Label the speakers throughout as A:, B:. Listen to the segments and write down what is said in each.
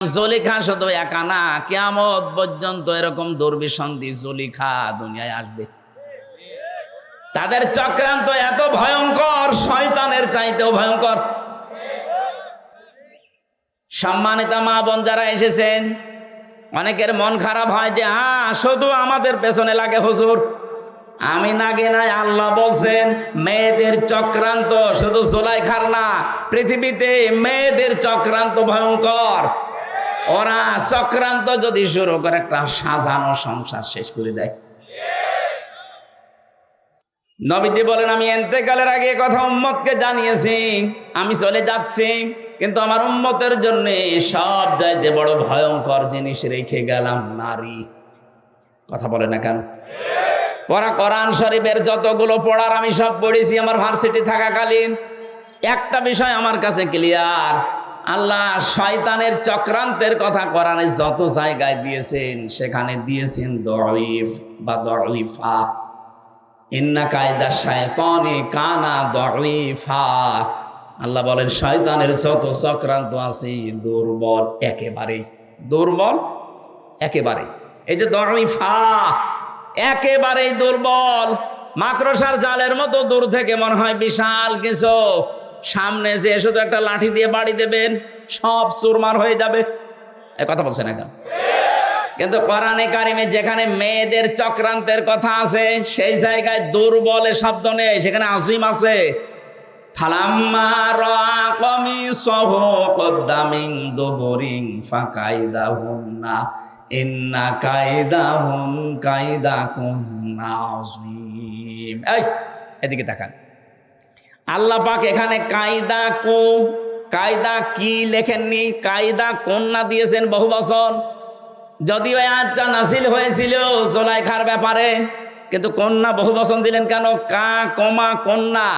A: জুলেখা শুধু একা না, কিয়ামত পর্যন্ত এরকম দুর্বিসন্ধি জুলেখা দুনিয়ায় আসবে। তাদের চক্রান্ত এত ভয়ঙ্কর, শয়তানের চাইতেও ভয়ঙ্কর। সম্মানিত মা বোন যারা এসেছেন, অনেকের মন খারাপ হয় যে শুধু আমাদের পেছনে লাগে হুজুর। আমি নাগে নাই, আল্লাহ বলছেন মেয়েদের চক্রান্ত শুধু জুলাইখার না, পৃথিবীতে মেয়েদের চক্রান্ত ভয়ঙ্কর। ওরা চক্রান্ত যদি শুরু করে একটা সাজানো সংসার শেষ করে দেয়। নবীজি বলেন, আমি ইন্তেকালের আগে কথা উম্মতকে জানিয়েছি, আমি চলে যাচ্ছি, কিন্তু আমার উম্মতের জন্য সব চাইতে বড় ভয়ঙ্কর জিনিস রেখে গেলাম, নারী। কথা বলে না কেন? পড়া কোরআন শরীফের যতগুলো পড়ার আমি সব পড়েছি আমার ভার্সিটি থাকাকালীন। একটা বিষয় আমার কাছে ক্লিয়ার, আল্লাহ শয়তানের চক্রান্তের কথা কোরআনে যত জায়গায় দিয়েছেন সেখানে দিয়েছেন দঈফ বা দঈফা। ইন্না কায়দা শায়তানি কানা দঈফা। আল্লাহ বলেন শয়তানের যত চক্রান্ত আছে দুর্বল, একেবারেই দুর্বল, একেবারে। এই যে দঈফা, একেবারেই দুর্বল। মাকড়সার জালের মতো দূর থেকে মনে হয় বিশাল কিছু, সামনে যে শুধু একটা লাঠি দিয়ে বাড়ি দেবেন সব চুরমার হয়ে যাবে। এ কথা বলছেন এখন। কিন্তু কোরআনে কারিমে যেখানে মেয়েদের চক্রান্তের কথা আছে সেই জায়গায় দুর্বলের শব্দ নেই, সেখানে আজিম আছে। ফালাম্মা রাআ কামিসাহু কুদ্দা মিন দুবুরিন ফাকাইদাহুন্না ইন্না কায়দাহুম কায়দাকুন্না আযীম। এই এদিকে তাকান, আল্লাহ পাক এখানে কায়দা কি লেখেননি, কায়দা কন্যা দিয়েছেন বহু বছর। যদিও আয়াতটা নাযিল হয়েছিল জুলাইখার ব্যাপারে, কিন্তু কন্যা বহু বচন দিলেন কেন? কন্যা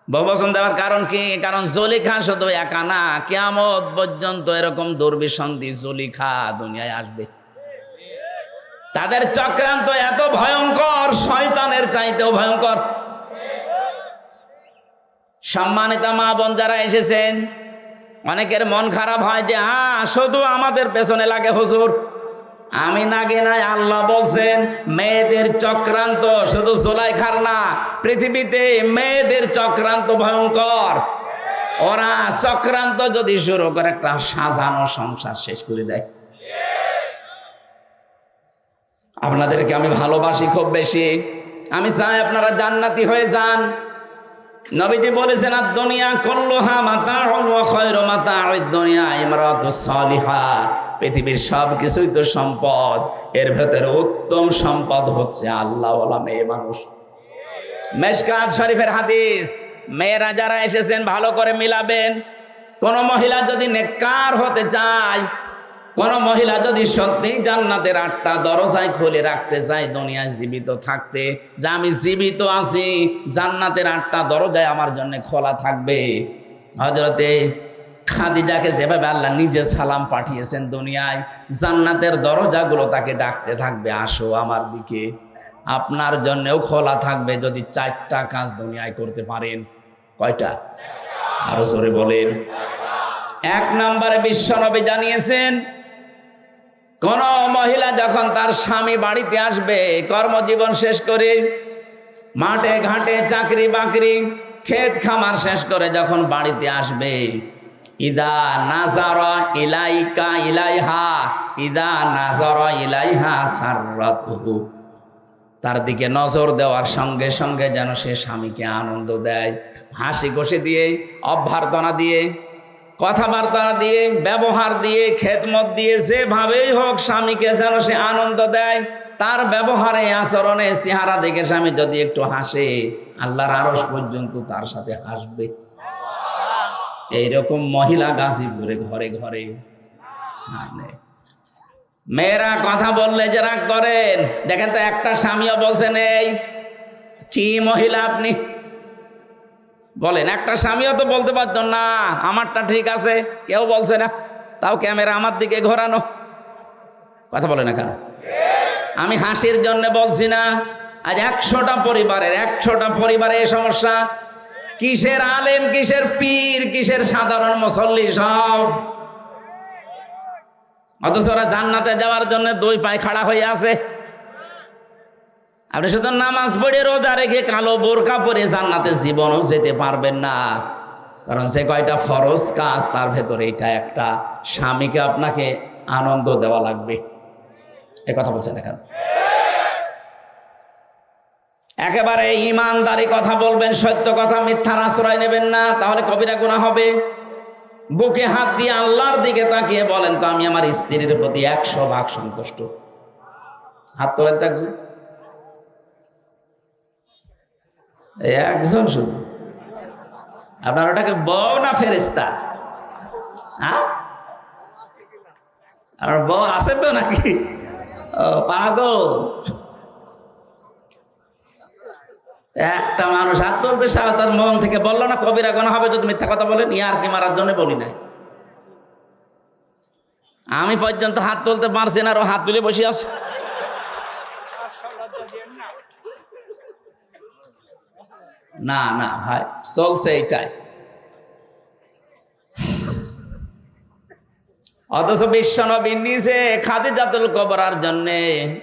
A: বহু বচন দেওয়ার কারণ কি? কারণ জুলেখা শুধু একা না, কিয়ামত পর্যন্ত এরকম দুর্বিসন্ধি জুলেখা দুনিয়ায় আসবে। তাদের চক্রান্ত এত ভয়ঙ্কর, শয়তানের চাইতেও ভয়ঙ্কর। সম্মানিত মা বোন যারা এসেছেন, অনেকের মন খারাপ হয় যে শুধু আমাদের পেছনে লাগে হুজুর। আমি নাগে নাই, আল্লাহ বলছেন মেয়েদের চক্রান্ত শুধু জুলাইখার না, পৃথিবীতে মেয়েদের চক্রান্ত ভয়ঙ্কর। ওরা চক্রান্ত যদি শুরু করে একটা সাজানো সংসার শেষ করে দেয়। আপনাদেরকে আমি ভালোবাসি খুব বেশি, আমি চাই আপনারা জান্নাতি হয়ে যান। নবীজি বলেছেন আদ-দুনিয়া কুল্লুহা মাতাউন ওয়া খায়রু মাতাউদ দুনিয়া ইমরাতুস সালিহা। পৃথিবীর সব কিছুই তো সম্পদ, এর ভেতরে উত্তম সম্পদ হচ্ছে আল্লাহওয়ালা মেয়ে মানুষ। মিশকাত শরীফের হাদিস, মেয়েরা যারা এসেছেন ভালো করে মিলাবেন। কোন মহিলা যদি নেককার হতে চায়, কোন মহিলা যদি সত্যি জান্নাতের 8টা দরজায় খুলে রাখতে চায় দুনিয়ায় জীবিত থাকতে, যে আমি জীবিত আছি, জান্নাতের 8টা দরজায় আমার জন্য খোলা থাকবে। হযরতে খাদিজাকে যেভাবে আল্লাহ নিজে সালাম পাঠিয়েছেন দুনিয়ায়, জান্নাতের দরজাগুলো তাকে ডাকতে থাকবে, আসো আমার দিকে। আপনার জন্যও খোলা থাকবে যদি 4টা কাজ দুনিয়ায় করতে পারেন। কয়টা? আরো জোরে বলেন। 1 নম্বরে বিশ্বনবী জানিয়েছেন, কোন মহিলা যখন তার স্বামী বাড়িতে আসবে কর্মজীবন শেষ করে, মাঠে ঘাটে চাকরি বাকরি ক্ষেত খামার শেষ করে যখন বাড়িতে আসবে, ইদা নাজারা ইলাইকা ইলাইহা ইদা নাজারা ইলাইহা সাররাতুহু, তার দিকে নজর দেওয়ার সঙ্গে সঙ্গে যেন সে স্বামীকে আনন্দ দেয়, হাসি খুশি দিয়ে, অভ্যর্থনা দিয়ে, কথাবার্তা দিয়ে, ব্যবহার দিয়ে, খেদমত দিয়ে, যেভাবেই হোক স্বামীকে যেন সে আনন্দ দেয়। তার ব্যবহারে, আচরণে, চেহারা দেখে স্বামী যদি একটু হাসে, আল্লাহর আরশ পর্যন্ত তার সাথে হাসবে। এইরকম মহিলা গাজীপুরে ঘরে ঘরে। মেয়েরা কথা বললে যে রাগ করেন, দেখেন তো একটা স্বামীও বলছেন এই কি মহিলা আপনি বলেন। একটা স্বামীও তো বলতে পারত না আমারটা ঠিক আছে, কেউ বলছে না, তাও ক্যামেরা আমার দিকে ঘোরানো। কথা বলে না কেন? আমি হাসির জন্য বলছি না, আজ 100টা পরিবারে এই সমস্যা। কিসের আলেম, কিসের পীর, কিসের সাধারণ মুসল্লি, সব অথচ ওরা জান্নাতে যাওয়ার জন্য দুই পায়ে খাড়া হয়ে আছে। আপনি শুধু নামাজ পড়ে রোজা রেখে কালো বোরকা পরে জান্নাতে জীবনও যেতে পারবেন না, কারণ সে কয়টা ফরজ কাজ তার ভেতরে এটা একটা। স্বামীকে আপনাকে আনন্দ দেওয়া লাগবে, এ কথা বলছেন এখন। একেবারে ইমানদারি কথা বলবেন, সত্য কথা, মিথ্যার আশ্রয় নেবেন না, তাহলে কবিরা গুনাহ হবে। বুকে হাত দিয়ে আল্লাহর দিকে তাকিয়ে বলেন তো আমি আমার স্ত্রীর প্রতি 100% সন্তুষ্ট। হাত তোলেন তো একজন, একজন শুধু। আপনার ওটাকে বউ না ফেরেশতা? হ্যাঁ, আপনার বউ আছে তো নাকি? ও পাগল। একটা মানুষ হাত তুলতে সাহস তার মন থেকে বললো না কবিরা গুনাহ হবে যদি মিথ্যা কথা বলেন। ইয়ার কি মারার জন্য বলি নাই, আমি পর্যন্ত হাত তুলতে পারছি না, আর ও হাত তুলে বসে আছে। না না ভাই, চলছে এইটাই। অথচ বিশ্বনবী নিজে খাদিজাতুল কুবরার জন্য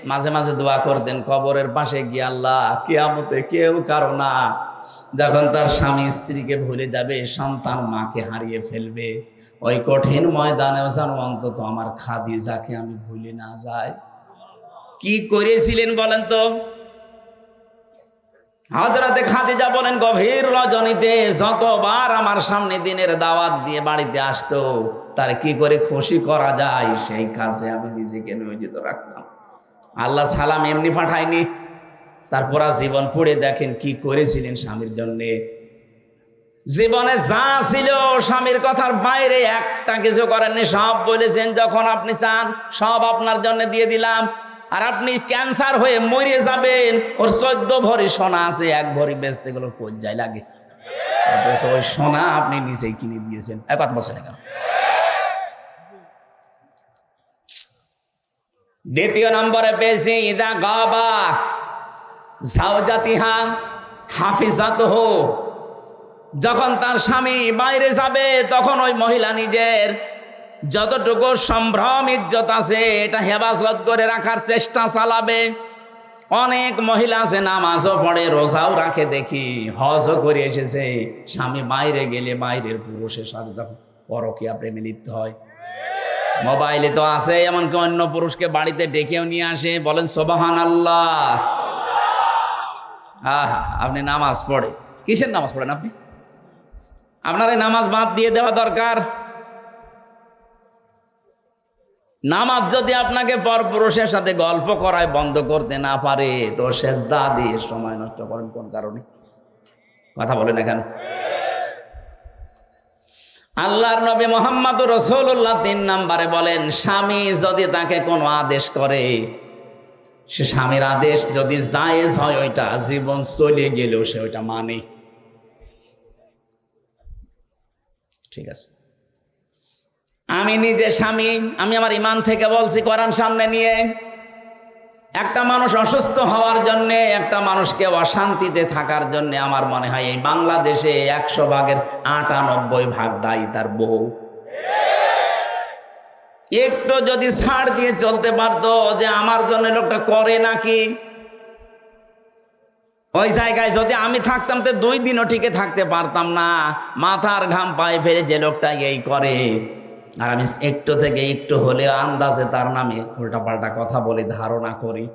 A: মাঝে মাঝে দোয়া করতেন, কবরের পাশে গিয়ে আল্লাহ কিয়ামতে কেউ কারো না, যখন তার স্বামী স্ত্রীকে ভুলে যাবে, সন্তান মাকে হারিয়ে ফেলবে, ওই কঠিন ময়দানেও যেন অন্তত আমার খাদিজাকে আমি ভুলে না যাই। কি করেছিলেন বলেন তো? হযরতে খাদিজা বলেন, গভীর রজনীতে যতবার আমার সামনে দিনের দাওয়াত দিয়ে বাড়িতে আসতো, তার কি করে খুশি করা যায় সেই কাজে আমি নিজেকে নিয়োজিত রাখতাম। আল্লাহ সালাম এমনি পাঠায়নি, তারপর জীবন পড়ে দেখেন কি করেছিলেন স্বামীর জন্যে। জীবনে যা ছিল স্বামীর কথার বাইরে একটা কিছু করেননি, সব বলেছেন যখন আপনি চান সব আপনার জন্য দিয়ে দিলাম। আর আপনি ক্যান্সার হয়ে মরে যাবেন, ওর 14 ভরি সোনা আছে, 1 ভরি বেচতে গেলে কজ্জায় লাগে, ওই সোনা আপনি নিজেই কিনে দিয়েছেন। এক বছর কেন? দ্বিতীয় নম্বরে পেয়েছি ইদা গাবা জাওজাতিহা হাফিজাতুহু, যখন তার স্বামী বাইরে যাবে তখন ওই মহিলা নিজের যতটুকু সম্ভ্রম ইজ্জত আছে এটা হেফাজত করে রাখার চেষ্টা চালাবে। অনেক মহিলা আছে নামাজও পড়ে, রোজাও রাখে, দেখি হজও করে এসেছে, স্বামী বাইরে গেলে বাইরের পুরুষের সাথে তখন পরকীয়া প্রেমে লিপ্ত হয়। মোবাইলে তো আছে, এমনকি অন্য পুরুষকে বাড়িতে ডেকেও নিয়ে আসে। বলেন সুবহানাল্লাহ। আহা, আপনি নামাজ পড়ে, কিসের নামাজ পড়েন আপনি? আপনার এই নামাজ বাদ দিয়ে দেওয়া দরকার। নামাজ যদি আপনাকে পরপুরুষের সাথে গল্প করায় বন্ধ করতে না পারে, তো সেজদা দিয়ে সময় নষ্ট করেন কোন কারণে? কথা বলেন এখানে। আল্লাহর নবী মুহাম্মদুর রাসূলুল্লাহ 3 নম্বরে বলেন, স্বামী যদি তাকে কোনো আদেশ করে, সে স্বামীর আদেশ যদি জায়েজ হয়, ওইটা জীবন চলে গেলেও সে ওইটা মানে। ঠিক আছে, আমি নিজে স্বামী, আমি আমার ইমান থেকে বলছি, কোরআন সামনে নিয়ে। একটা মানুষ অসুস্থ হওয়ার জন্য, একটা মানুষকে অশান্তিতে থাকার জন্য আমার মনে হয় এই বাংলাদেশে 100 ভাগের 98 ভাগ দায়ী তার বউ। একটু যদি ছাড় দিয়ে চলতে পারতো যে আমার জন্য লোকটা করে নাকি, ওই জায়গায় যদি আমি থাকতাম তো 2 দিনও টিকে থাকতে পারতাম না। মাথার ঘাম পায়ে ফেলে যে লোকটা এই করে, আর আমি একটু থেকে একটু হলে আন্দাজে তার নামে উল্টাপাল্টা কথা বলে ধারণা করি।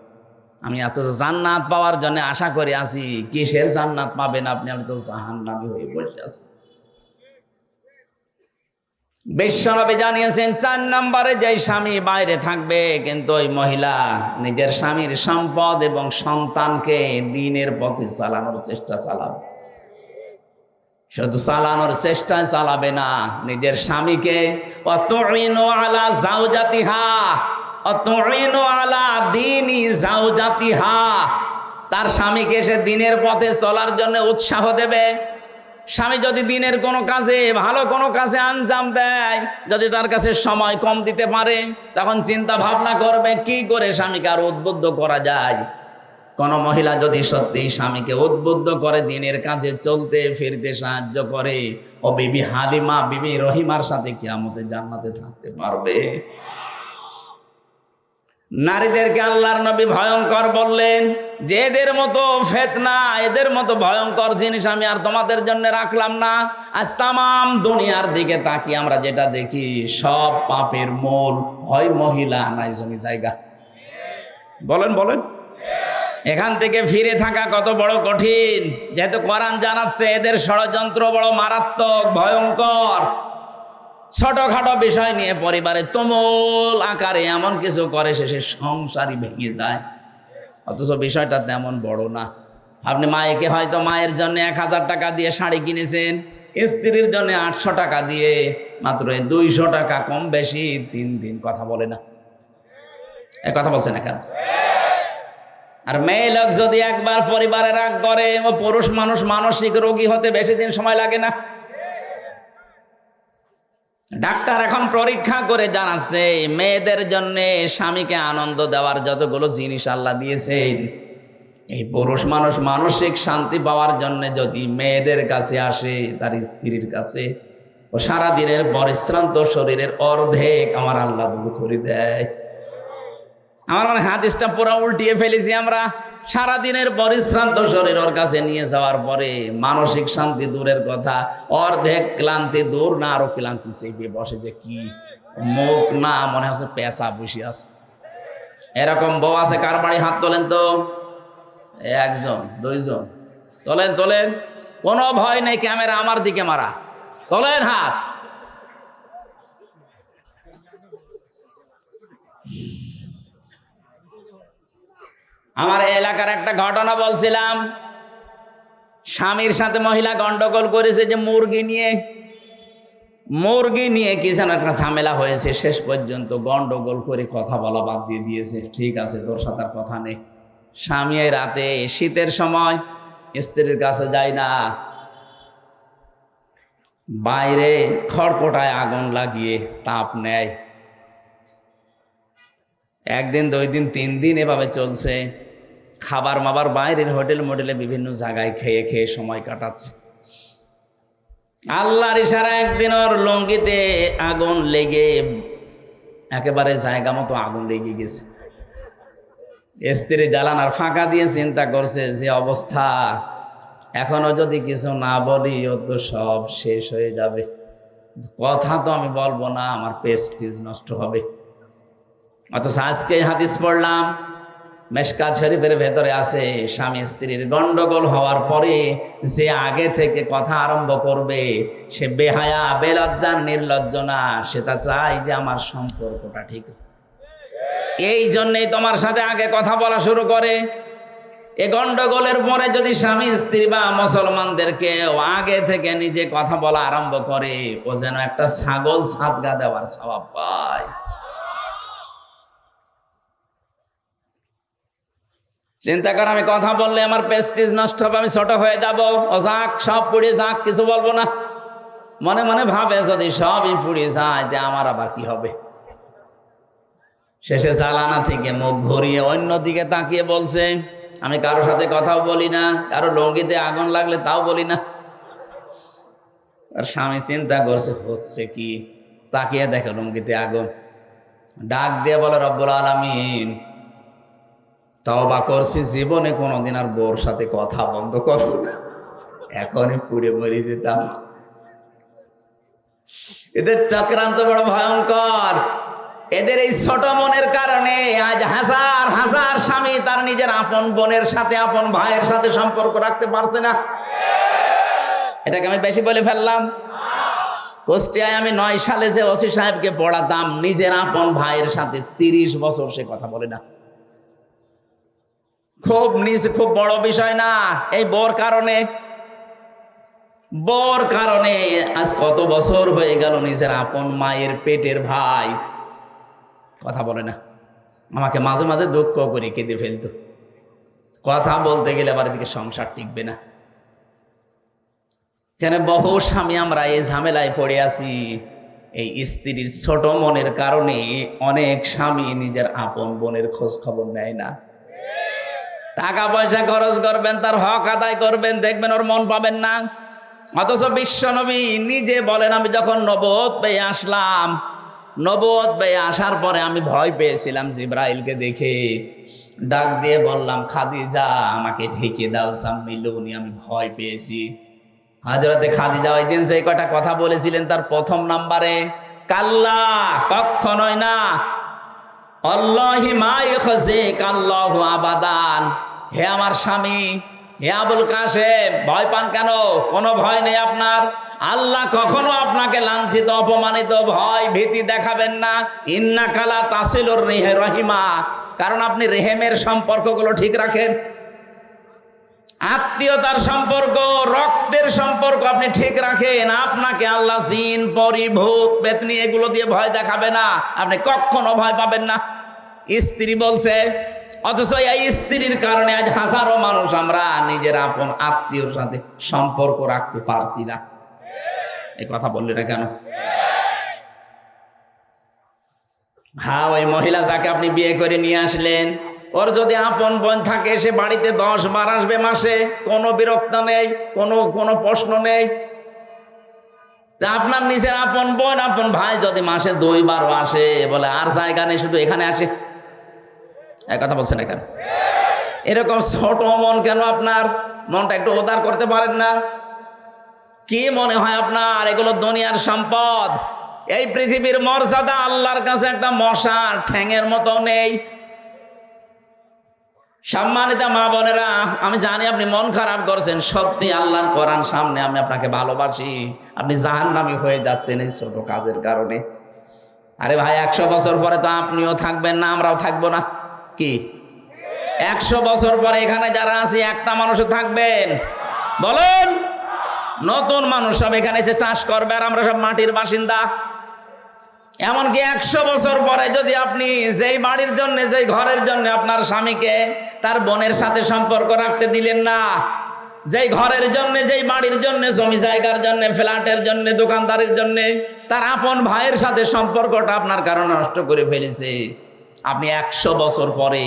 A: আমি এত জান্নাত পাওয়ার জন্য আশা করে আছি, কিসের জান্নাত পাবেন আপনি? আমি তো জাহান্নামী হয়ে বসে আছি। বিশ্বনবী জানিয়েছেন 4 নম্বরে যে স্বামী বাইরে থাকবে, কিন্তু ওই মহিলা নিজের স্বামীর সম্পদ এবং সন্তানকে দ্বীনের পথে চালানোর চেষ্টা চালাবে। শুধু চালানোর চেষ্টায় চালাবে না, নিজের স্বামীকে অতুইনু আলা জাওজাতিহা, অতুইনু আলা দীনি জাওজাতিহা, তার স্বামীকে সে দ্বীনের পথে চলার জন্য উৎসাহ দেবে। স্বামী যদি দিনের কোনো কাজে, ভালো কোনো কাজে আঞ্জাম দেয়, যদি তার কাছে সময় কম দিতে পারে, তখন চিন্তা ভাবনা করবে কি করে স্বামীকে আরো উদ্বুদ্ধ করা যায়। কোন মহিলা যদি সত্যি স্বামীকে উদ্বুদ্ধ করে, দিনের কাজে চলতে ফিরতে সাহায্য করে, ও বিবি হালিমা, বিবি রহিমার সাথে কিয়ামতে জান্নাতে থাকতে পারবে। নারীদেরকে আল্লাহর নবী ভয়ঙ্কর বললেন যে এদের মতো ফিতনা, এদের মতো ভয়ঙ্কর জিনিস আমি আর তোমাদের জন্য রাখলাম না। আজ তামাম দুনিয়ার দিকে তাকিয়ে আমরা যেটা দেখি সব পাপের মূল হয় মহিলা, নাই জমি জায়গা। বলেন বলেন, এখান থেকে ফিরে থাকা কত বড় কঠিন, যেহেতু কোরআন জানাচ্ছে এদের ষড়যন্ত্র বড় মারাত্মক ভয়ঙ্কর। ছোটখাটো বিষয় নিয়ে পরিবারে তুমুল আকারে এমন কিছু করে শেষে সংসারই ভেঙে যায়, অথচ বিষয়টা তেমন বড় না। আপনি মায়েকে হয়তো মায়ের জন্য 1000 টাকা দিয়ে শাড়ি কিনেছেন, স্ত্রীর জন্য 800 টাকা দিয়ে, মাত্র 200 টাকা কম বেশি 3 দিন কথা বলে না। এ কথা বলছে না কেন? আর মেয়ে লোক যদি একবার পরিবারে রাগ করে, ও পুরুষ মানুষ মানসিক রোগী হতে বেশি দিন সময় লাগে না। ডাক্তার এখন পরীক্ষা করে জানাচ্ছে মেয়েদের জন্য স্বামীকে আনন্দ দেওয়ার যতগুলো জিনিস আল্লাহ দিয়েছেন, এই পুরুষ মানুষ মানসিক শান্তি পাওয়ার জন্য যদি মেয়েদের কাছে আসে, তার স্ত্রীর কাছে, ও সারাদিনের পরিশ্রান্ত শরীরের অর্ধেক আমার আল্লাহ দূর করে দেয়। আমার মানে হাদিসটা পুরো উল্টিয়ে ফেলেছি আমরা। সারাদিনের পরিশ্রান্ত শরীর ওর কাছে নিয়ে যাওয়ার পরে মানসিক শান্তি দূরের কথা, অর্ধেক ক্লান্তি দূর না, আরো ক্লান্তি চেপে বসে যে কি মুখ না, মনে হচ্ছে পেশা বসে আছে। এরকম বউ আছে কার বাড়ি? হাত তোলেন তো। 1 জন 2 জন, তোলেন তোলেন, কোনো ভয় নেই, ক্যামেরা আমার দিকে মারা, তোলেন হাত। আমার এলাকার একটা ঘটনা বলছিলাম, স্বামীর সাথে মহিলা গন্ডগোল করেছে যে মুরগি নিয়ে কি যেন একটা ঝামেলা হয়েছে। শেষ পর্যন্ত গন্ডগোল করে কথা বলা বাদ দিয়ে দিয়েছে। ঠিক আছে, তোর সাথে আর কথা নেই। স্বামী রাতে শীতের সময় স্ত্রীর কাছে যায় না, বাইরে খড়কোটায় আগুন লাগিয়ে তাপ নেয়। 1 দিন 2 দিন 3 দিন এভাবে চলছে। খাবার মাবার বাইরের হোটেল মোটেলে বিভিন্ন জায়গায় খেয়ে খেয়ে সময় কাটাচ্ছে। আল্লাহর ইশারা একদিন ওর লুঙ্গিতে আগুন লেগে একেবারে জায়গা মতো আগুন লেগে গেছে। স্ত্রী জ্বালানার ফাঁকা দিয়ে চিন্তা করছে যে অবস্থা, এখনো যদি কিছু না বলি ও তো সব শেষ হয়ে যাবে। কথা তো আমি বলবো না, আমার প্রেস্টিজ নষ্ট হবে। অথচ আজকে হাদিস পড়লাম, মেশকাত শরীফের ভেতরে আছে, স্বামী স্ত্রীর গন্ডগোল হওয়ার পরে যে আগে থেকে কথা আরম্ভ করবে সে বেহায়া, বেলজ্জা, নির্লজ্জ না। সেটা চাই যে আমার সম্পর্কটা ঠিক। এই জন্যেই তোমার সাথে আগে কথা বলা শুরু করে। এ গন্ডগোলের পরে যদি স্বামী স্ত্রী বা মুসলমানদেরকে আগে থেকে নিজে কথা বলা আরম্ভ করে, ও যেন একটা ছাগল সাদগা দেওয়ার সওয়াব পায়। চিন্তা কর, আমি কথা বললে আমার প্রেস্টিজ নষ্ট হবে, আমি ছোট হয়ে যাব। ও যাক, সব পুড়ে যাক, কিছু বলবো না। মনে মনে ভাবে যদি সবই পুড়ে যায় তে আমার আবার কি হবে। শেষে জ্বালানা থেকে মুখ ঘুরিয়ে অন্য দিকে তাকিয়ে বলছে, আমি কারো সাথে কথাও বলি না, কারো লুঙ্গিতে আগুন লাগলে তাও বলি না। আর স্বামী চিন্তা করছে হচ্ছে কি, তাকিয়ে দেখে লুঙ্গিতে আগুন। ডাক দিয়ে বলে, রব্বুল আলামিন, তওবা করছি, জীবনে কোনোদিন আর বউর সাথে কথা বন্ধ করব না, এখনই পুড়ে মরে যেতাম। এদের চক্রান্ত বড় ভয়ঙ্কর। এদের এই ছোট মনের কারণে আজ হাজার হাজার স্বামী তার নিজের আপন বোনের সাথে, আপন ভাইয়ের সাথে সম্পর্ক রাখতে পারছে না। এটাকে আমি বেশি বলে ফেললাম? কুষ্টিয়ায় আমি 9 সালে যে ওসি সাহেবকে পড়াতাম, নিজের আপন ভাইয়ের সাথে 30 বছর সে কথা বলে না। খুব বড় বিষয় না, এই বোর কারণে আজ কত বছর হয়ে গেল নিজের আপন মায়ের পেটের ভাই কথা বলে না। আমাকে মাঝে মাঝে দুঃখ করে কেঁদে ফেলতো। কথা বলতে গেলে আবার এদিকে সংসার টিকবে না। কেন বহু স্বামী আমরা এই ঝামেলায় পড়ে আছি। এই স্ত্রীর ছোট মনের কারণে অনেক স্বামী নিজের আপন বোনের খোঁজ খবর নেয় না। টাকা পয়সা খরচ করবেন, তার হক আদায় করবেন, দেখবেন ওর মন পাবেন না। অথচ বিশ্বনবী নিজে বলেন, আমি যখন নবুয়ত পেয়ে আসলাম নবুয়ত পেয়ে আসার পরে আমি ভয় পেয়েছিলাম জিবরাইলকে দেখে। ডাক দিয়ে বললাম, খাদিজা আমাকে ঢেকে দাও সাম্মিলুনি, আমি ভয় পেয়েছি। হযরতে খাদিজা ওই দিন সেই কটা কথা বলেছিলেন তার প্রথম নাম্বারে, কাল্লা, কখনোই না, আল্লাহি মা ইয়াখজিক আল্লাহু আবাদান। হে আমার স্বামী, হে আবুল কাসেম, ভয় পান কেন? কোনো ভয় নেই আপনার। আল্লাহ কখনো আপনাকে লাঞ্ছিত, অপমানিত, ভয় ভীতি দেখাবেন না। ইন্নাকা লা তাসিলুর রহিমা, কারণ আপনি রেহেমের সম্পর্কগুলো ঠিক রাখেন। আত্মীয়তার সম্পর্ক, রক্তের সম্পর্ক আপনি ঠিক রাখেন। আপনাকে আল্লাহ জিন, পরি, ভূত, পেতনি এগুলো দিয়ে ভয় দেখাবে না, আপনি কখনো ভয় পাবেন না। স্ত্রী বলছে, অথচ এই স্ত্রীর কারণে আজ হাজারো মানুষ আমরা নিজের আপন আত্মীয়র সাথে সম্পর্ক রাখতে পারছি না। এই কথা বললি না কেন? হ্যাঁ, ওই মহিলা যাকে আপনি বিয়ে করে নিয়ে আসলেন, ওর যদি আপন বোন থাকে, সে বাড়িতে 10 বার আসবে মাসে, কোনো বিরক্ত নেই, কোনো প্রশ্ন নেই। আপনার নিজের আপন বোন, আপন ভাই যদি মাসে 2 বারও আসে, বলে আর জায়গা নেই, শুধু এখানে আসে। এক কথা বলছেন না কেন? এরকম ছোট মন কেন আপনার? মনটা একটু উদার করতে পারেন না? কি মনে হয় আপনার এগুলো দুনিয়ার সম্পদ? এই পৃথিবীর মর্যাদা আল্লাহর কাছে একটা মশার ঠ্যাঙের মতো নেই। সম্মানিত মা বোনেরা, আমি জানি আপনি মন খারাপ করছেন। সত্যি আল্লাহর কোরআন সামনে, আমি আপনাকে ভালোবাসি, আপনি জাহান্নামী হয়ে যাচ্ছেন এই ছোট কাজের কারণে। আরে ভাই, 100 বছর পরে তো আপনিও থাকবেন না, আমরাও থাকবো না। কি 100 বছর পরে এখানে যারা আছি একটা মানুষও থাকবেন? বলুন। নতুন মানুষ সব এখানে এসে চাষ করবে, আর আমরা সব মাটির বাসিন্দা। এমনকি 100 বছর পরে যদি আপনি যেই বাড়ির জন্য, যেই ঘরের জন্য আপনার স্বামীকে তার বোনের সাথে সম্পর্ক রাখতে দিলেন না, যেই ঘরের জন্য, যেই বাড়ির জন্য, জমি জায়গার জন্য, ফ্ল্যাটের জন্য, দোকানদারির জন্য তার আপন ভাইয়ের সাথে সম্পর্কটা আপনার কারণে নষ্ট করে ফেলেছে, আপনি 100 বছর পরে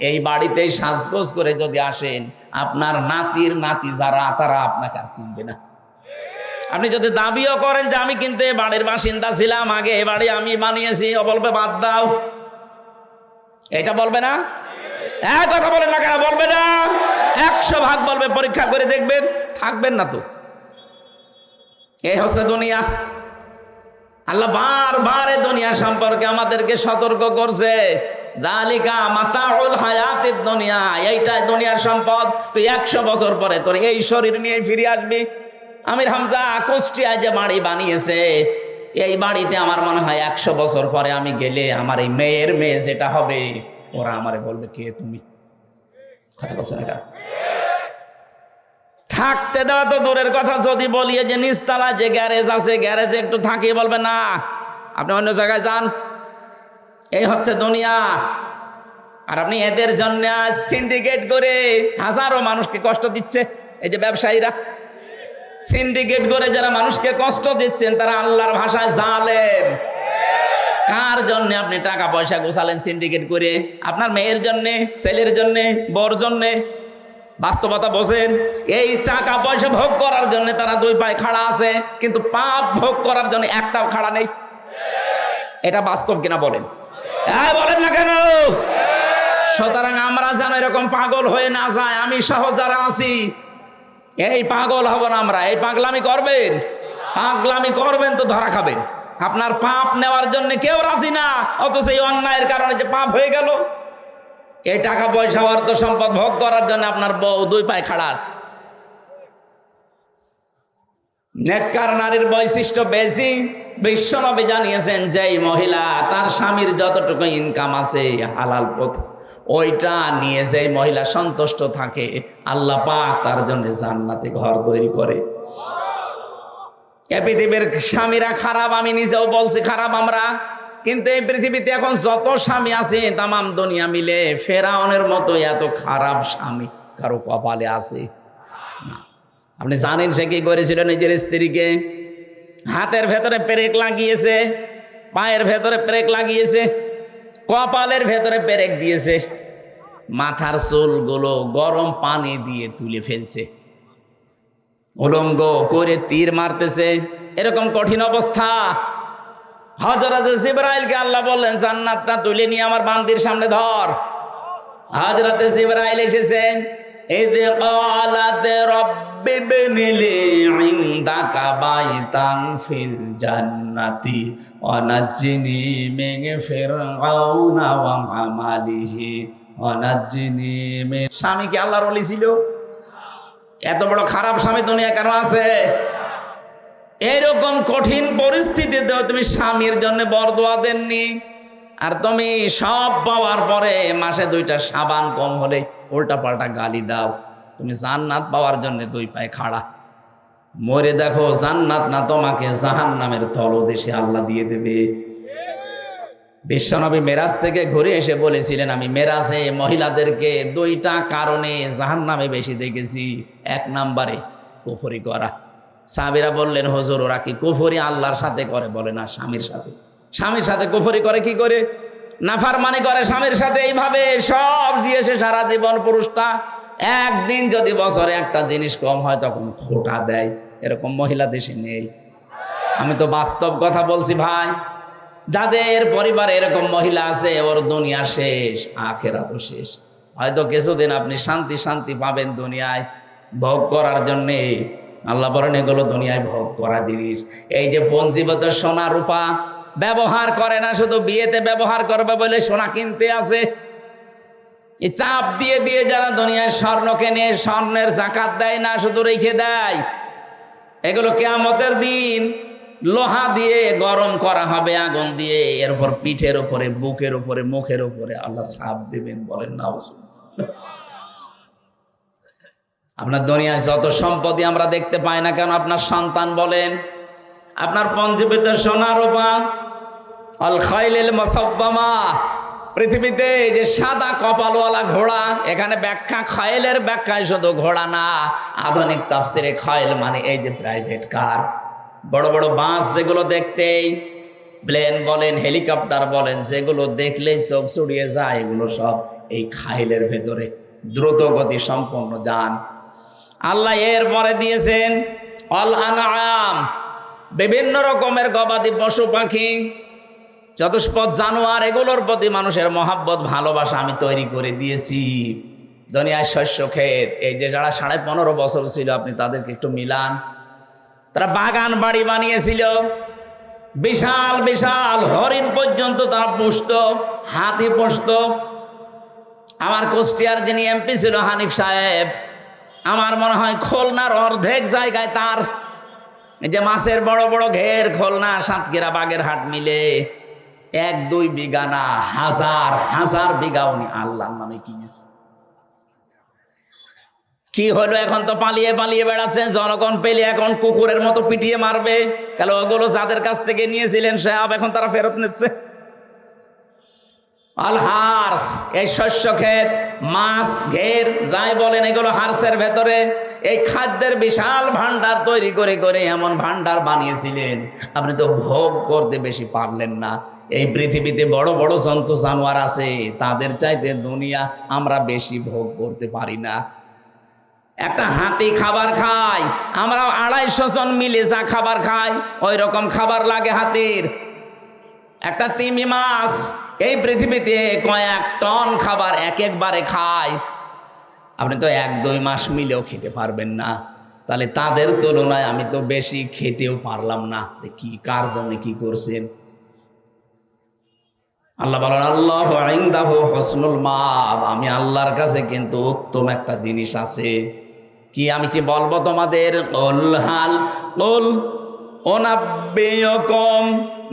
A: এই বাড়িতেই সাজগোজ করে যদি আসেন, আপনার নাতির নাতি যারা, তারা আপনাকে আর চিনবে না। আপনি যদি দাবিও করেন যে আমি কিন্তু এই বাড়ির বাসিন্দা ছিলাম, আগে এই বাড়ি আমি বানিয়েছি, ও বলবে বাদ দাও। এটা বলবে না? এক কথা বলেন না কেন? বলবে না? 100 ভাগ বলবে, পরীক্ষা করে দেখবেন, থাকবেন না তো। এই হচ্ছে দুনিয়া। আল্লাহ বারবার এই দুনিয়া সম্পর্কে আমাদেরকে সতর্ক করছে, যালিকা মাতাউল হায়াতিদ দুনিয়া, এইটাই দুনিয়ার সম্পদ। তুই 100 বছর পরে তোর এই শরীর নিয়ে ফিরে আসবি। আমির হামজা কুষ্টিয়ায় যে বাড়ি বানিয়েছে, এই বাড়িতে আমার মনে হয় 100 বছর পরে আমি গেলে আমার এই মেয়ের মেয়ে যেটা হবে, ওরা আমারে বলবে, কে তুমি? কথা বলছে না? থাকতে দেওয়া তো দূরের কথা, যদি বলি যে নিচতলা যে গ্যারেজ আছে, গ্যারেজে একটু থাকিয়ে বলবে না, আপনি অন্য জায়গায় যান। এই হচ্ছে দুনিয়া। আর আপনি এদের জন্য সিন্ডিকেট করে হাজারো মানুষকে কষ্ট দিচ্ছে। এই যে ব্যবসায়ীরা সিন্ডিকেট করে যারা মানুষকে কষ্ট দিচ্ছেন, তারা আল্লাহর ভাষায় জালেম। কার জন্য আপনি টাকা পয়সা গোছালেন সিন্ডিকেট করে? আপনার মেয়ের জন্যে, ছেলের জন্যে, বর জন্যে? বাস্তবতা বোঝেন। এই টাকা পয়সা ভোগ করার জন্য তারা 2 পায়ে খাড়া আছে, কিন্তু পাপ ভোগ করার জন্য একটাও খাড়া নেই। এটা বাস্তব কিনা বলেন? বলেন না কেন? সুতরাং আমরা যেন এরকম পাগল হয়ে না যায়, আমি সহ যারা আছি এই পাগল হব না আমরা। এই পাগলামি করবেন, পাগলামি করবেন তো ধরা খাবেন। আপনার পাপ নেওয়ার জন্য কেউ রাজি না, অথচ এই অন্যায়ের কারণে যে পাপ হয়ে গেল। এই টাকা পয়সা, অর্থ সম্পদ ভোগ করার জন্য আপনার বউ 2 পায়ে খাড়া আছে। নেককার নারীর বৈশিষ্ট্য বেশি। বিশ্বনবী জানিয়েছেন, যেই মহিলা তার স্বামীর যতটুকু ইনকাম আছে হালাল পথ, ওইটা নিয়ে যেই মহিলা সন্তুষ্ট থাকে, আল্লাহ পাক তার জন্য জান্নাতে ঘর তৈরি করে। এই পৃথিবীর স্বামীরা খারাপ, আমি নিজেও বলছি খারাপ আমরা, কিন্তু এই পৃথিবীতে এখন যত স্বামী আছে তামাম দুনিয়া মিলে ফেরাউনের মতো এত খারাপ স্বামী কারো কপালে আছে না। আপনি জানেন সে কি করেছিল? নিজের স্ত্রীকে হাতের ভেতরে পেরেক লাগিয়েছে, পায়ের ভেতরে পেরেক লাগিয়েছে, কপালের ভেতরে পেরেক দিয়েছে, মাথার চুলগুলো গরম পানি দিয়ে তুলে ফেলছে, উলঙ্গ করে তীর মারতেছে। এরকম কঠিন অবস্থা। হযরত জিবরাইলকে আল্লাহ বললেন জান্নাতটা তুলে নিয়ে আমার বান্দির সামনে ধর। হযরত জিবরাইল এসেছেন, ইয ক্বালাত রাব্বি ইবনি লি ইনদাকা বাইতান ফিল জান্নাতি ওয়া নাজ্জিনি মিন ফিরআউনা ওয়া আমালিহি ওয়া নাজ্জিনি মিন। স্বামী কি আল্লাহর ওলি ছিল? এত বড় খারাপ স্বামী দুনিয়া কেন আছে? এরকম কঠিন পরিস্থিতিতেও তুমি স্বামীর জন্য বরদোয়া দেননি, আর তুমি সব পাওয়ার পরে মাসে 2টা সাবান কম হলে উল্টা পাল্টা গালি দাও। তুমি জান্নাত পাওয়ার জন্য 2 পায়ে খাড়া। মরে দেখো জান্নাত না তোমাকে জাহান্নামের তলদেশে আল্লাহ দিয়ে দেবে। বিশ্বনবী মেরাজ থেকে ঘুরে এসে বলেছিলেন, আমি মেরাজে মহিলাদেরকে 2টা কারণে জাহান্নামে বেশি দেখেছি। 1 নম্বরে কুফরি করা। সাহাবীরা বললেন, হুজুর ওরা কি কুফরি আল্লাহর সাথে করে? বলে না, স্বামীর সাথে। স্বামীর সাথে কুফরি করে কি করে? নাফরমানি করে স্বামীর সাথে। এইভাবে সব দিয়েছে সারা জীবন পুরুষটা, একদিন যদি বছরে একটা জিনিস কম হয় তখন খোঁটা দেয়। এরকম মহিলা দেশে নেই। আমি তো বাস্তব কথা বলছি ভাই। যাদের পরিবারে এরকম মহিলা আছে ওর দুনিয়া শেষ, আখিরাতও শেষ। হয়তো কিছুদিন আপনি শান্তি শান্তি পাবেন দুনিয়ায় ভোগ করার জন্যে। আল্লাহ বলেন এগুলো দুনিয়ায় ভোগ করা জিনিস। এই যে পঞ্জীবত সোনা রূপা ব্যবহার করে না, শুধু বিয়েতে ব্যবহার করবে বলে সোনা কিনতে আসে। এই চাপ দিয়ে দিয়ে যারা দুনিয়ায় স্বর্ণ কেনে, স্বর্ণের জাকাত দেয় না, শুধু রেখে দেয়। এগুলো কিয়ামতের দিন লোহা দিয়ে গরম করা হবে আগুন দিয়ে, এর উপর পিঠের উপরে, বুকের উপরে, মুখের উপরে আল্লাহ ছাপ দিবেন। বলেন না? আপনার দুনিয়ায় যত সম্পত্তি আমরা দেখতে পাই না কেন, আপনার সন্তান বলেন, আপনার পঞ্জীবিত সোনা রূপা, আল খাইলিল মুসাব্বামা, পৃথিবীতে যে সাদা কপালওয়ালা ঘোড়া, এখানে ব্যাখ্যা খাইলের ব্যাখ্যায় শুধু ঘোড়া না, আধুনিক তাফসিরে খাইল মানে এই যে প্রাইভেট কার, বড় বড় বাস যেগুলো দেখতেই, প্লেন বলেন, হেলিকপ্টার বলেন, যেগুলো দেখলেই চোখ ছুড়িয়ে যায়, এগুলো সব এই খাইলের ভেতরে দ্রুত গতি সম্পন্ন যান। আল্লাহ এরপরে দিয়েছেন অল আনআম, বিভিন্ন রকমের গবাদি পশু পাখি, চতুষ্পদ জানোয়ার, এগুলোর প্রতি মানুষের মহাব্বত ভালোবাসা আমি তৈরি করে দিয়েছি। দুনিয়ায় শস্য ক্ষেত, এই যে যারা 15.5 বছর ছিল আপনি তাদেরকে একটু মিলান, তারা বাগান বাড়ি বানিয়েছিল, বিশাল বিশাল হরিণ পর্যন্ত তারা পুষত, হাতি পুষত। আমার কুষ্টিয়ার যিনি এমপি ছিল হানিফ সাহেব, আমার মনে হয় খুলনার অর্ধেক জায়গায় তার এই যে মাছের বড় বড় ঘের, খুলনা সাতক্ষীরা বাগেরহাট মিলে 1-2 বিঘা না, হাজার হাজার বিঘা উনি আল্লাহর নামে কিনেছে। কি হলো? এখন তো পালিয়ে পালিয়ে বেড়াচ্ছেন, জনগণ পেলে এখন কুকুরের মতো পিটিয়ে মারবে। কারণ ওগুলো যাদের কাছ থেকে নিয়েছিলেন সাহেব এখন তারা ফেরত নিচ্ছে। আল হার্স, এই শস্য ক্ষেত, মাছ ঘের যাই বলেন, এগুলো হার্সের ভেতরে এই খাদ্যের বিশাল ভান্ডার তৈরি করে করে এমন ভান্ডার বানিয়েছিলেন, আপনি তো ভোগ করতে বেশি পারলেন না। এই পৃথিবীতে বড় বড় জন্তু জানোয়ার আছে, তাদের চাইতে দুনিয়া আমরা বেশি ভোগ করতে পারি না। একটা হাতি খাবার খায়, আমরা 250 জন মিলে যা খাবার খাই ওই রকম খাবার লাগে হাতির। একটা তিমি মাছ এই পৃথিবীতে কয়েক টন খাবার একবারে খায়, আপনি তো 1-2 মাস মিলেও খেতে পারবেন না। তাহলে তাদের তুলনায় আমি তো বেশি খেতেও পারলাম না। কি কার জন্য কি করছেন? আল্লাহ বলেন আল্লাহু ইনদাহু হুসনুল মাআব, আমি আল্লাহর কাছে কিন্তু উত্তম একটা জিনিস আছে। কি আমি কি বলবো তোমাদের? কুল হাল কুল উনাব্বিউকুম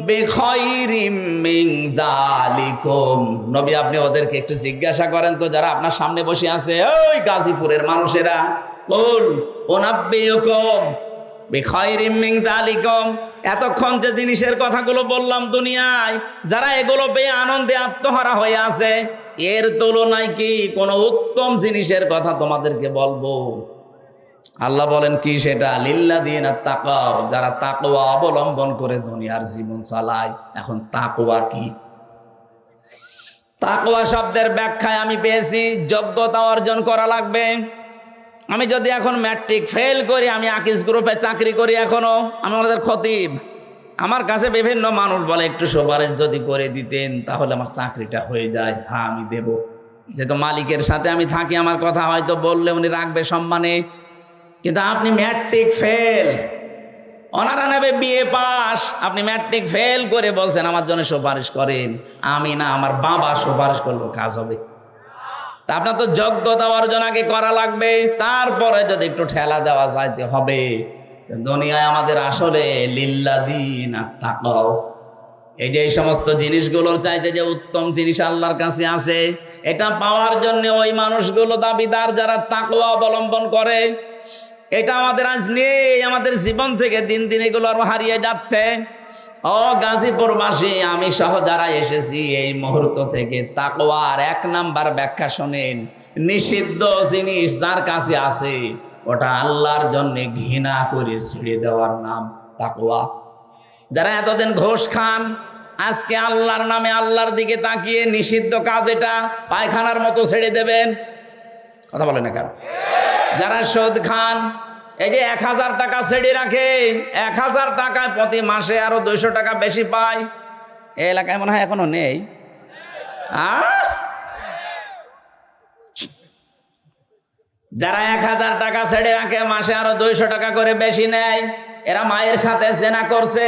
A: বিখাইরিম মিন যালিকুম, নবী আপনি ওদেরকে একটু জিজ্ঞাসা করেন তো, যারা আপনার সামনে বসে আছে, ওই গাজীপুরের মানুষেরা, কুল উনাব্বিউকুম বিখাইরিম মিন যালিকুম, এতক্ষণ যে জিনিসের কথাগুলো বললাম দুনিয়ায়, যারা এগুলো পেয়ে আনন্দে আত্মহারা হয়ে আছে, এর তুলনায় কি কোনো উত্তম জিনিসের কথা তোমাদেরকে বলবো? আল্লাহ বলেন কি সেটা? লিল্লাযিনা তাকাও, যারা তাকওয়া অবলম্বন করে দুনিয়ার জীবন চালায়। এখন তাকওয়া কি? তাকওয়া শব্দের ব্যাখ্যায় আমি পেয়েছি যোগ্যতা অর্জন করা লাগবে। আমি যদি এখন ম্যাট্রিক ফেল করি, আমি আকিস গ্রুপে চাকরি করি, এখনো আমি আমাদের খতিব, আমার কাছে বিভিন্ন মানুষ বলে একটু সুপারিশ যদি করে দিতেন তাহলে আমার চাকরিটা হয়ে যায়। হ্যাঁ, আমি দেব, যেহেতু মালিকের সাথে আমি থাকি, আমার কথা হয়তো বললে উনি রাখবে সম্মানে। কিন্তু আপনি ম্যাট্রিক ফেল, ওনারা নেবে বিএ পাস, আপনি ম্যাট্রিক ফেল করে বলছেন আমার জন্য সুপারিশ করেন। আমি না, আমার বাবা সুপারিশ করলো, কাজ হবে। তা আপনার তো যোগ্যতা অর্জন আগে করা লাগবে, তারপরে যদি একটু ঠেলা দেওয়া যাইতে হবে। দুনিয়ায় আমাদের আসলে লিল্লাযীন আত্তাকাও, এই যে এই সমস্ত জিনিসগুলোর চাইতে যে উত্তম জিনিস আল্লাহর কাছে আছে, এটা পাওয়ার জন্য ওই মানুষগুলো দাবিদার যারা তাকওয়া অবলম্বন করে। এটা আমাদের আজ নেই, আমাদের জীবন থেকে দিন দিন এগুলো আরো হারিয়ে যাচ্ছে। ও গাজীপুরবাসী, আমি সহ যারা এসেছি এই মুহূর্ত থেকে তাকওয়ার 1 নাম্বার ব্যাখ্যা শোনেন। নিষিদ্ধ জিনিস যার কাছে আছে ওটা আল্লাহর জন্য ঘৃণা করে ছেড়ে দেওয়ার নাম তাকওয়া। যারা এতদিন ঘোষ খান, আজকে আল্লাহর নামে আল্লাহর দিকে তাকিয়ে নিষিদ্ধ কাজ এটা পায়খানার মতো ছেড়ে দেবেন। কথা বলে না কেন? যারা সুদ খান, এই যে 1000 টাকা ছেড়ে রাখে, 1000 টাকায় প্রতি মাসে আরো 200 টাকা বেশি পায়। এই এলাকায় মনে হয় এখনো নেই। যারা 1000 টাকা ছেড়ে রাখে, মাসে আরো 200 টাকা করে বেশি নেয়, এরা মায়ের সাথে জেনা করছে।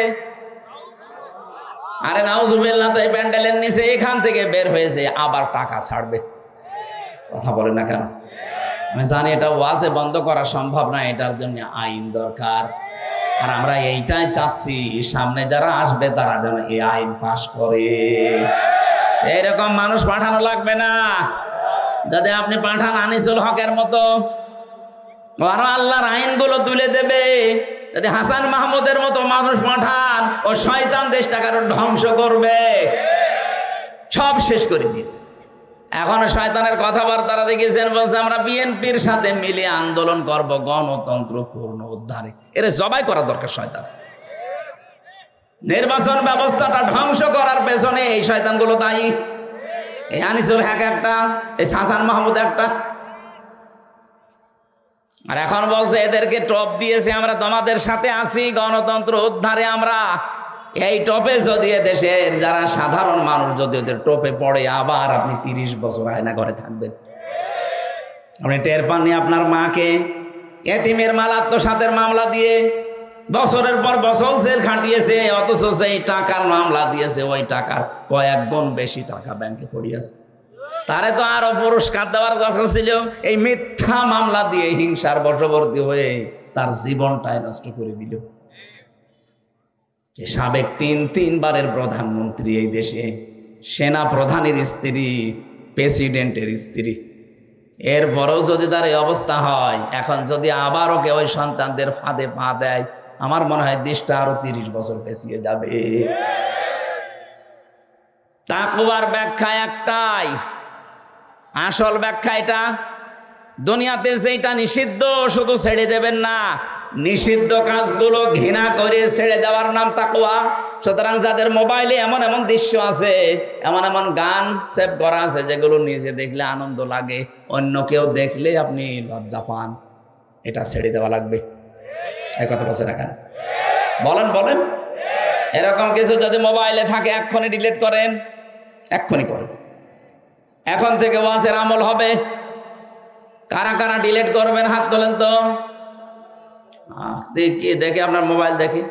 A: আরে নাউজুবিল্লাহ, তো এই প্যান্ডেলের নিচে এখান থেকে বের হয়েছে, আবার টাকা ছাড়বে। কথা বলে না কেন? আমি জানি এটা ওয়াজে বন্ধ করা সম্ভব না, এটার জন্য আইন দরকার। আর আমরা এইটাই চাচ্ছি, সামনে যারা আসবে তারা যেন এই আইন পাশ করে। এইরকম মানুষ পাঠানো লাগবে না। যদি আপনি পাঠান আনিসুল হকের মতো, আরো আল্লাহর আইনগুলো তুলে দেবে। যদি হাসান মাহমুদের মতো মানুষ পাঠান, ও শয়তান দেশটাকে ধ্বংস করবে, সব শেষ করে দিয়েছে। এখন শয়তানের কথাবার্তারা দেখেছেন, বলছে আমরা বিএনপির সাথে মিলে আন্দোলন করব গণতন্ত্র পূর্ণ উদ্ধারে। এরা জবাই করা দরকার শয়তান। নির্বাচন ব্যবস্থাটা ধ্বংস করার পেছনে এই শয়তানগুলো দায়ী। এই আনিসুল হক একটা, এই হাসান মাহমুদ একটা। আর এখন বলছে এদেরকে টপ দিয়েছে, আমরা তোমাদের সাথে আছি গণতন্ত্র উদ্ধারে। আমরা এই টপে যদি দেশের যারা সাধারণ মানুষ যদি ওদের টপে পড়ে, আবার আপনি 30 বছর আয়না ঘরে থাকবেন। আপনি টের পাননি আপনার মাকে এতিমের মাল আত্মসাতের মামলা দিয়ে বছরের পর বছর জেল খাটিয়েছে, অথচ সেই টাকার মামলা দিয়েছে ওই টাকার কয়েক গুণ বেশি টাকা ব্যাংকে পড়িয়েছে। তারে তো আরো পুরস্কার দেওয়ার দরকার ছিল। এই মিথ্যা মামলা দিয়ে হিংসার বশবর্তী হয়ে তার জীবনটাই নষ্ট করে দিল। সাবেক 3 বারের প্রধানমন্ত্রী, এই দেশে সেনা প্রধানের স্ত্রী, প্রেসিডেন্টের স্ত্রী, এরপরেও যদি তার এই অবস্থা হয়, এখন যদি আবারও কেউ ওই সন্তানদের ফাঁদে পা দেয়, আমার মনে হয় দেশটা আরো 30 বছর পেছিয়ে যাবে। তাকওয়ার ব্যাখ্যা একটাই, আসল ব্যাখ্যা এটা। দুনিয়াতে যেটা নিষিদ্ধ শুধু ছেড়ে দেবেন না, নিষিদ্ধ কাজগুলো ঘৃণা করে ছেড়ে দেওয়ার নাম তাকওয়া। সুতরাং যাদের মোবাইলে এমন এমন দৃশ্য আছে, এমন এমন গান সেভ করা আছে যেগুলো নিজে দেখলে আনন্দ লাগে, অন্য কেউ দেখলে আপনি লজ্জা পান, এটা ছেড়ে দেওয়া লাগবে। এই কথা বলছে না কেন? বলেন বলেন। এরকম কিছু যদি মোবাইলে থাকে এক্ষুনি ডিলিট করেন, এক্ষুনি করেন। এখন থেকে ওয়াজের আমল হবে। কারা কারা ডিলিট করবেন হাত তোলেন তো। দেখি দেখে আপনার মোবাইল দেখি।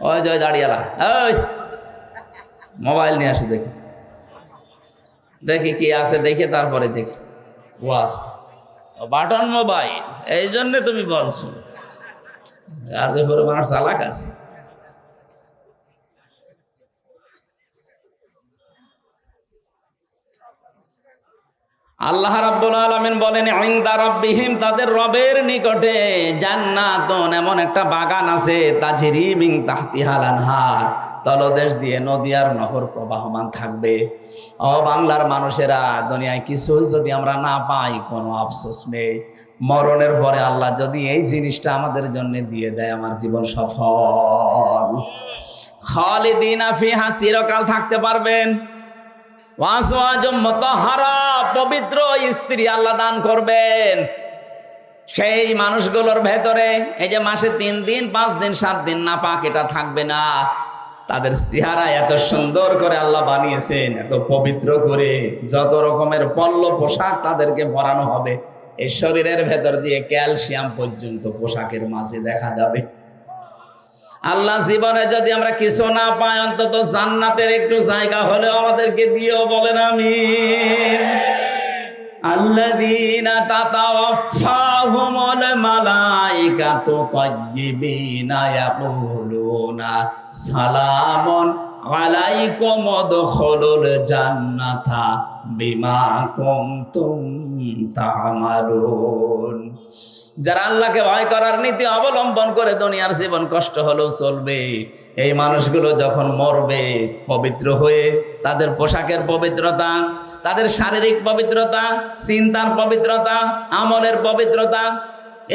A: ওই জয় দাঁড়িয়ালা, ওই মোবাইল নিয়ে আসো, দেখি দেখি কি আছে, দেখে তারপরে দেখি ওয়াজ। বাটন মোবাইল, এই জন্যে তুমি বলছো। গাজীপুরে মানুষ চালাক আছে। আল্লাহ রাব্বুল আলামিন বলেন, ইনদা রাব্বিহিম, তাদের রবের নিকটে জান্নাতুন, এমন একটা বাগান আছে, তাজরি মিন তাহতিহাল আনহার, তলদেশ দিয়ে নদী আর নহর প্রবাহমান থাকবে। ও বাংলার মানুষেরা, দুনিয়ায় কিছু যদি আমরা না পাই কোনো আফসোস নেই। মরণের পরে আল্লাহ যদি এই জিনিসটা আমাদের জন্য দিয়ে দেয়, আমার জীবন সফল। খালিদিনা ফিহা, চিরকাল থাকতে পারবেন। ওয়াজওয়াজুম মুতাহহারা, পবিত্র স্ত্রী আল্লাহ দান করবেন। সেই মানুষগুলোর ভেতরে এই যে মাসে 3 দিন 5 দিন 7 দিন না পাক এটা থাকবে না। তাদের চেহারা এত সুন্দর করে আল্লাহ বানিয়েছেন, এত পবিত্র করে, যত রকমের পল্ল পোশাক তাদেরকে পরানো হবে, এই শরীরের ভেতর দিয়ে ক্যালসিয়াম পর্যন্ত পোশাকের মাঝে দেখা যাবে। আল্লাহ জীবনে যদি আমরা কিছু না পাই, অন্তত জান্নাতের একটু জায়গা হলেও আমাদেরকে দিও, বলেন আমিন। আল্লাযীনা তাতাওয়াফাহুমুল মালায়েকাতু তাইয়্যিবিনা ইয়াকুলুনা সালামুন আলাইকুম উদখুলুল জান্নাতা বিমা কুনতুম তা'মালুন। যারা আল্লাহকে ভয় করার নীতি অবলম্বন করে দুনিয়ার জীবন কষ্ট হলেও চলবে, এই মানুষগুলো যখন মরবে পবিত্র হয়ে, তাদের পোশাকের পবিত্রতা, তাদের শারীরিক পবিত্রতা, চিন্তার পবিত্রতা, আমলের পবিত্রতা,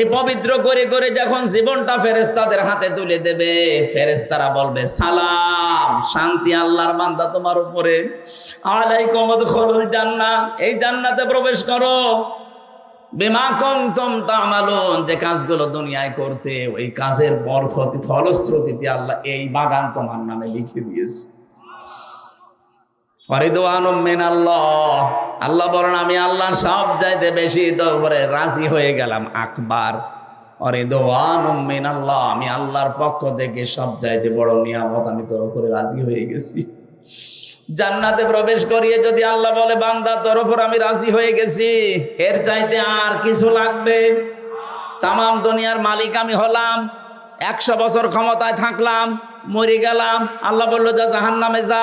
A: এই পবিত্র করে করে যখন জীবনটা ফেরেশতাদের হাতে তুলে দেবে, ফেরেশতারা বলবে সালাম, শান্তি আল্লাহর বান্দা তোমার উপরে, আলাইকুম উদখুলুল জান্নাহ, এই জান্নাতে প্রবেশ করো, বিমা কুনতুম তা'মালুন, যে কাজগুলো দুনিয়ায় করতে, ওই কাজের ফলশ্রুতিতে আল্লাহ এই বাগান তোমার নামে লিখে দিয়েছে। ওয়ারিদওয়ানুম মিনাল্লাহ, আল্লাহ বলেন আমি আল্লাহ সব চাইতে বেশি তোর উপরে রাজি হয়ে গেলাম। আকবার ওয়ারিদওয়ানুম মিনাল্লাহ, আমি আল্লাহর পক্ষ থেকে সব চাইতে বড় নিয়ামত, আমি তোর উপরে রাজি হয়ে গেছি। জান্নাতে প্রবেশ করিয়ে যদি আল্লাহ বলে বান্দা তোর উপর আমি রাজি হয়ে গেছি, এর চাইতে আর কিছু লাগবে? তামাম দুনিয়ার মালিক আমি হলাম, 100 বছর ক্ষমতায় থাকলাম, মরে গেলাম, আল্লাহ বললো যা জাহান্নামে যা,